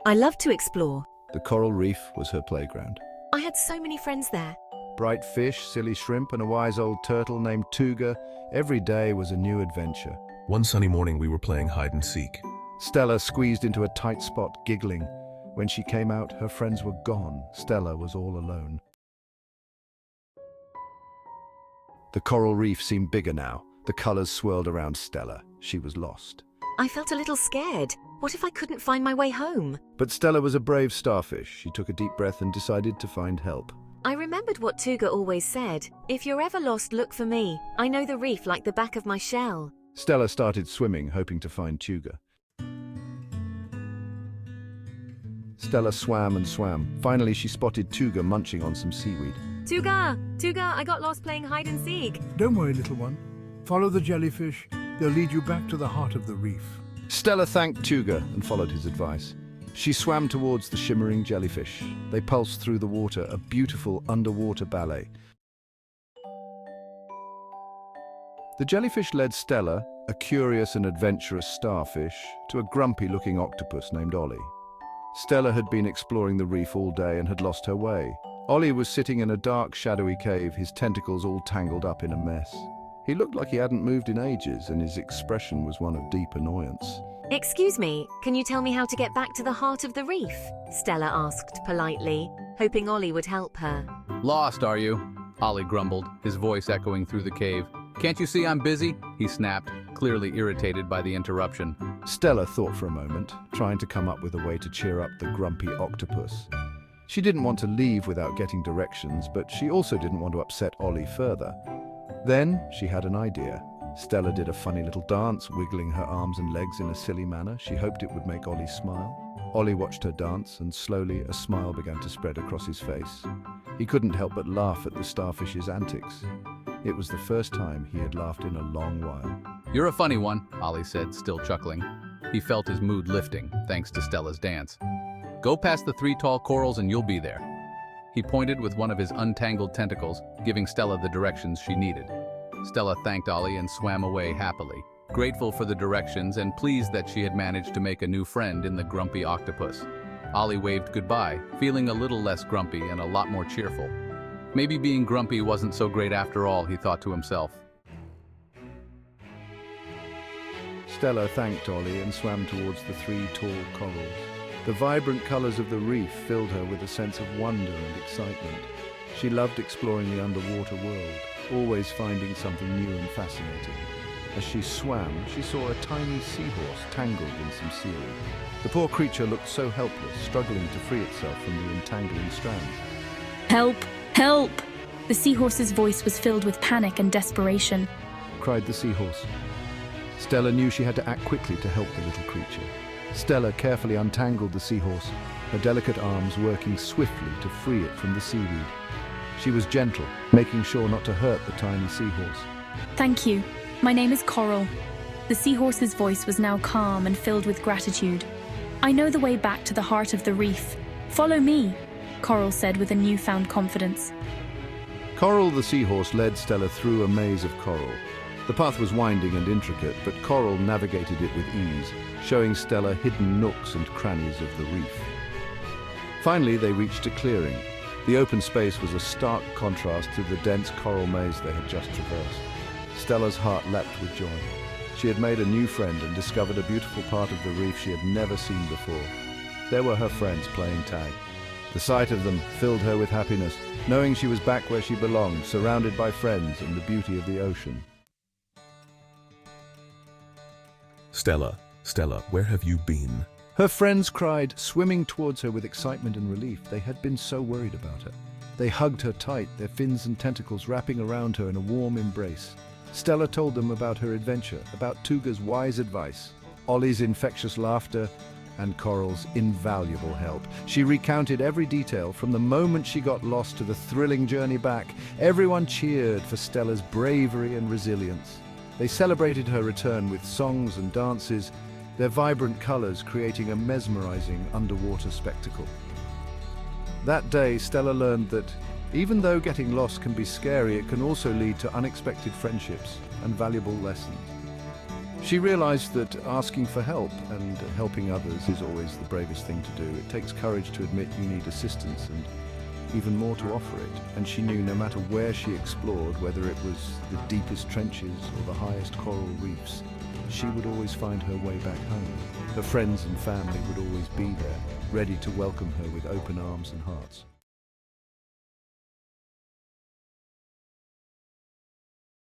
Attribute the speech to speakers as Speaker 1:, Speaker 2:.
Speaker 1: I love to explore.
Speaker 2: The coral reef was her playground.
Speaker 1: I had so many friends there.
Speaker 2: Bright fish, silly shrimp, and a wise old turtle named Tuga. Every day was a new adventure.
Speaker 3: One sunny morning we were playing hide and seek.
Speaker 2: Stella squeezed into a tight spot, giggling. When she came out, her friends were gone. Stella was all alone. The coral reef seemed bigger now. The colors swirled around Stella. She was lost.
Speaker 1: I felt a little scared. What if I couldn't find my way home?
Speaker 2: But Stella was a brave starfish. She took a deep breath and decided to find help.
Speaker 1: I remembered what Tuga always said. If you're ever lost, look for me. I know the reef like the back of my shell.
Speaker 2: Stella started swimming, hoping to find Tuga. Stella swam and swam. Finally, she spotted Tuga munching on some seaweed.
Speaker 1: Tuga! Tuga, I got lost playing hide and seek.
Speaker 4: Don't worry, little one. Follow the jellyfish. They'll lead you back to the heart of the reef.
Speaker 2: Stella thanked Tuga and followed his advice. She swam towards the shimmering jellyfish. They pulsed through the water, a beautiful underwater ballet. The jellyfish led Stella, a curious and adventurous starfish, to a grumpy-looking octopus named Ollie. Stella had been exploring the reef all day and had lost her way. Ollie was sitting in a dark, shadowy cave, his tentacles all tangled up in a mess. He looked like he hadn't moved in ages, and his expression was one of deep annoyance.
Speaker 1: Excuse me, can you tell me how to get back to the heart of the reef? Stella asked politely, hoping Ollie would help her.
Speaker 5: Lost, are you? Ollie grumbled, his voice echoing through the cave. Can't you see I'm busy? He snapped, clearly irritated by the interruption.
Speaker 2: Stella thought for a moment, trying to come up with a way to cheer up the grumpy octopus. She didn't want to leave without getting directions, but she also didn't want to upset Ollie further. Then she had an idea. Stella did a funny little dance, wiggling her arms and legs in a silly manner. She hoped it would make Ollie smile. Ollie watched her dance, and slowly a smile began to spread across his face. He couldn't help but laugh at the starfish's antics. It was the first time he had laughed in a long while.
Speaker 5: You're a funny one, Ollie said, still chuckling. He felt his mood lifting, thanks to Stella's dance. Go past the 3 tall corals and you'll be there. He pointed with one of his untangled tentacles, giving Stella the directions she needed. Stella thanked Ollie and swam away happily, grateful for the directions and pleased that she had managed to make a new friend in the grumpy octopus. Ollie waved goodbye, feeling a little less grumpy and a lot more cheerful. Maybe being grumpy wasn't so great after all, he thought to himself.
Speaker 2: Stella thanked Ollie and swam towards the 3 tall corals. The vibrant colors of the reef filled her with a sense of wonder and excitement. She loved exploring the underwater world, always finding something new and fascinating. As she swam, she saw a tiny seahorse tangled in some seaweed. The poor creature looked so helpless, struggling to free itself from the entangling strands.
Speaker 6: Help! Help! The seahorse's voice was filled with panic and desperation.
Speaker 2: Cried the seahorse. Stella knew she had to act quickly to help the little creature. Stella carefully untangled the seahorse, her delicate arms working swiftly to free it from the seaweed. She was gentle, making sure not to hurt the tiny seahorse.
Speaker 6: Thank you. My name is Coral. The seahorse's voice was now calm and filled with gratitude. I know the way back to the heart of the reef. Follow me, Coral said with a newfound confidence.
Speaker 2: Coral the seahorse led Stella through a maze of coral. The path was winding and intricate, but Coral navigated it with ease, showing Stella hidden nooks and crannies of the reef. Finally, they reached a clearing. The open space was a stark contrast to the dense coral maze they had just traversed. Stella's heart leapt with joy. She had made a new friend and discovered a beautiful part of the reef she had never seen before. There were her friends playing tag. The sight of them filled her with happiness, knowing she was back where she belonged, surrounded by friends and the beauty of the ocean.
Speaker 3: Stella, Stella, where have you been?
Speaker 2: Her friends cried, swimming towards her with excitement and relief. They had been so worried about her. They hugged her tight, their fins and tentacles wrapping around her in a warm embrace. Stella told them about her adventure, about Tuga's wise advice, Ollie's infectious laughter, and Coral's invaluable help. She recounted every detail, from the moment she got lost to the thrilling journey back. Everyone cheered for Stella's bravery and resilience. They celebrated her return with songs and dances, their vibrant colors creating a mesmerizing underwater spectacle. That day, Stella learned that even though getting lost can be scary, it can also lead to unexpected friendships and valuable lessons. She realized that asking for help and helping others is always the bravest thing to do. It takes courage to admit you need assistance and even more to offer it. And she knew no matter where she explored, whether it was the deepest trenches or the highest coral reefs, she would always find her way back home. Her friends and family would always be there, ready to welcome her with open arms and hearts.